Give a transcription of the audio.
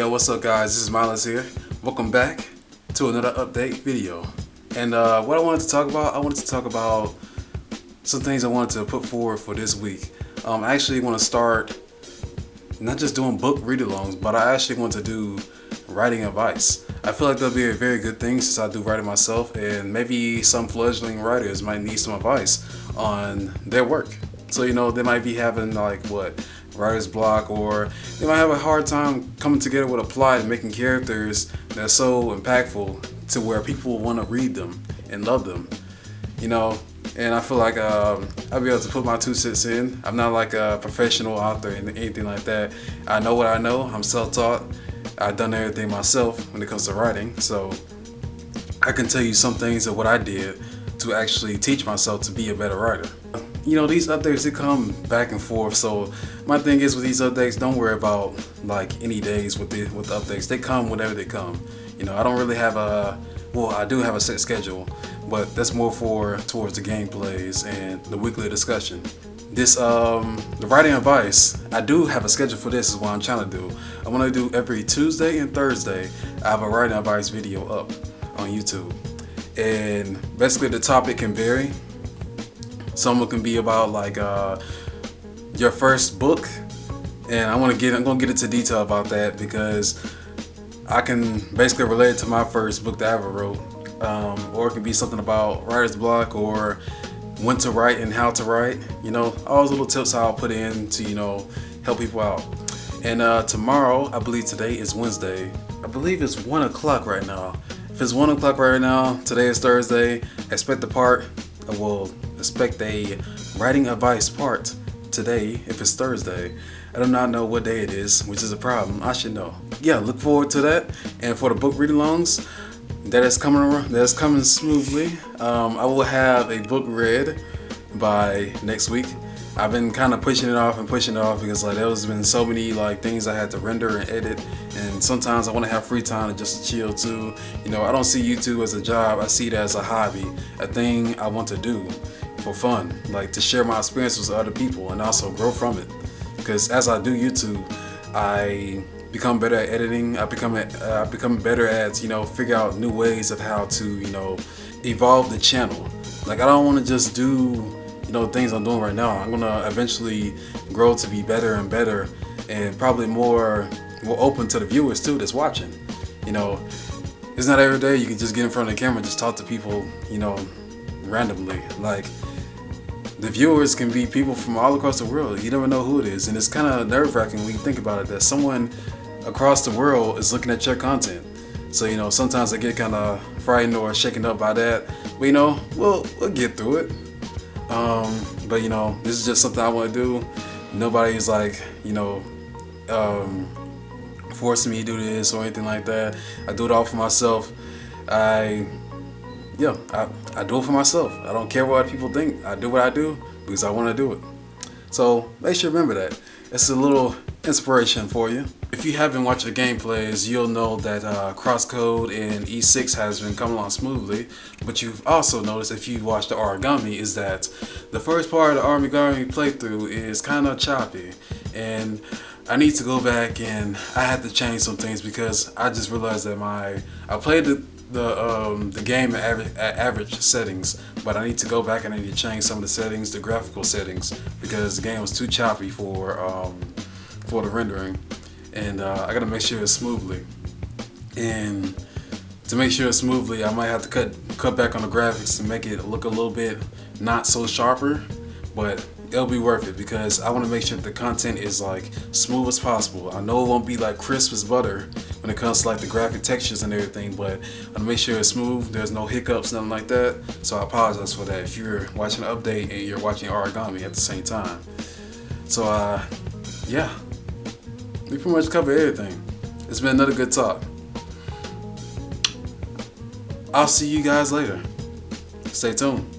Yo, what's up guys, this is Miles here. Welcome back to another update video. And what I wanted to talk about, some things I wanted to put forward for this week. I actually want to start not just doing book read-alongs, but I actually want to do writing advice. I feel like that'll be a very good thing since I do writing myself, and maybe some fledgling writers might need some advice on their work. So they might be having writer's block, or they might have a hard time coming together with a plot and making characters that are so impactful to where people want to read them and love them. And I feel like I'll be able to put my 2 cents in. I'm not like a professional author and anything like that. I know what I know. I'm self-taught. I've done everything myself when it comes to writing, so I can tell you some things of what I did to actually teach myself to be a better writer. These updates, they come back and forth, so my thing is with these updates, don't worry about any days with the updates. They come whenever they come. I don't really have I do have a set schedule, but that's more towards the gameplays and the weekly discussion. This the writing advice, I do have a schedule for this, is what I'm trying to do. I want to do every Tuesday and Thursday. I have a writing advice video up on YouTube, and basically the topic can vary. Some can be about your first book, and I'm gonna get into detail about that because I can basically relate it to my first book that I ever wrote, or it can be something about writer's block or when to write and how to write. All those little tips I'll put in to help people out. And tomorrow, I believe today is Wednesday. I believe it's 1 o'clock right now. If it's 1 o'clock right now, today is Thursday. Expect a writing advice part today if it's Thursday. I do not know what day it is, which is a problem. I should know. Yeah, look forward to that. And for the book read-alongs, that's coming smoothly. I will have a book read by next week. I've been kind of pushing it off because there's been so many things I had to render and edit, and sometimes I want to have free time to just chill too. I don't see YouTube as a job. I see it as a hobby, a thing I want to do for fun, to share my experiences with other people and also grow from it. Because as I do YouTube, I become better at editing. I become better at figure out new ways of how to evolve the channel. I don't want to just do things I'm doing right now. I'm gonna eventually grow to be better and better, and probably more open to the viewers too that's watching. It's not every day you can just get in front of the camera and just talk to people randomly. The viewers can be people from all across the world. You never know who it is, and it's kind of nerve-wracking when you think about it, that someone across the world is looking at your content. So sometimes I get kind of frightened or shaken up by that, but we'll get through it. But this is just something I want to do. Nobody's forcing me to do this or anything like that. I do it all for myself. I do it for myself. I don't care what other people think. I do what I do because I want to do it. So make sure you remember that. It's a little inspiration for you. If you haven't watched the gameplays, you'll know that Crosscode and E6 has been coming along smoothly. But you've also noticed, if you watch the origami, is that the first part of the origami playthrough is kind of choppy, and I need to go back and I had to change some things because I just realized that I played the game at average settings, but I need to go back and I need to change some of the settings, the graphical settings, because the game was too choppy for the rendering, and I gotta make sure it's smoothly. And to make sure it's smoothly, I might have to cut back on the graphics to make it look a little bit not so sharper, but it'll be worth it because I want to make sure the content is smooth as possible. I know it won't be crisp as butter when it comes to the graphic textures and everything, but I want to make sure it's smooth, there's no hiccups, nothing like that. So I apologize for that if you're watching an update and you're watching origami at the same time. So yeah, we pretty much covered everything. It's been another good talk. I'll see you guys later. Stay tuned.